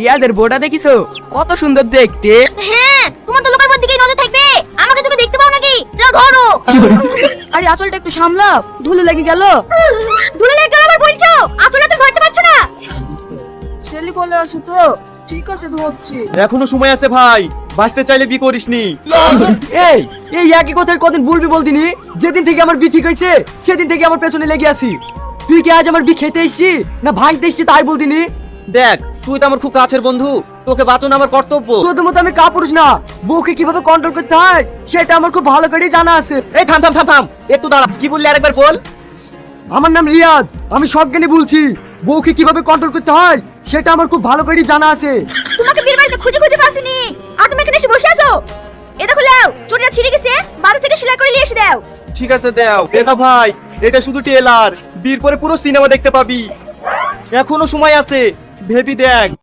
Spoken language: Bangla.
রিয়াজের বউটা দেখিছো কত সুন্দর দেখতে। হ্যাঁ, তোমার তো লোকের উপর দিকেই নজর থাকবে, আমাকে চোখে দেখতে পাও নাকি? যাও ধরো। আরে আঁচলটা একটু সামলা, ধুলো লেগে গেল। ধুলে লেগে গেল আবার বলছো? আঁচলে তো ধরতে পারছো না। ছেলে কোলে আছে তো, ঠিক আছে ধরছি। এখনো সময় আছে ভাই, বাঁচতে চাইলে বিয়ে করিসনি। এই এই একই কথার কদিন বলবি বলদিনি? যেদিন থেকে আমার বি ঠিক হয়েছে সেদিন থেকে আমার পেছনে লেগে আছি। তুই কি আজ আমার বি খেতে এসছি না ভাঙতে এসছি তাই বলদিনি? দেখ তুই তো আমার খুব কাছের বন্ধু, তোকে বাঁচানো আমার কর্তব্য। তোদের মতো আমি কাপুরুষ না, বউকে কিভাবে কন্ট্রোল করতে হয় সেটা আমার খুব ভালো করেই জানা আছে। এই থাম থাম থাম থাম, একটু দাঁড়া, কি বললি আরেকবার বল। আমার নাম রিয়াজ, আমি সজ্ঞানে বলছি বউকে কিভাবে কন্ট্রোল করতে হয় সেটা আমার খুব ভালো করেই জানা আছে। তোমাকে বিয়ের বাড়িতে খুঁজে খুঁজে পাসিনি, আর তুমি এখানে এসে বসে আছো। এ দেখো লাও, চুড়িটা ছিঁড়ে গেছে, বাজার থেকে সেলাই করে নিয়ে এসে দাও। ঠিক আছে দাও। এটা ভাই, এটা শুধু টেলার, বিয়ের পরে পুরো সিনেমা দেখতে পাবি। এখনো সময় আছে, ভেবি দেখ।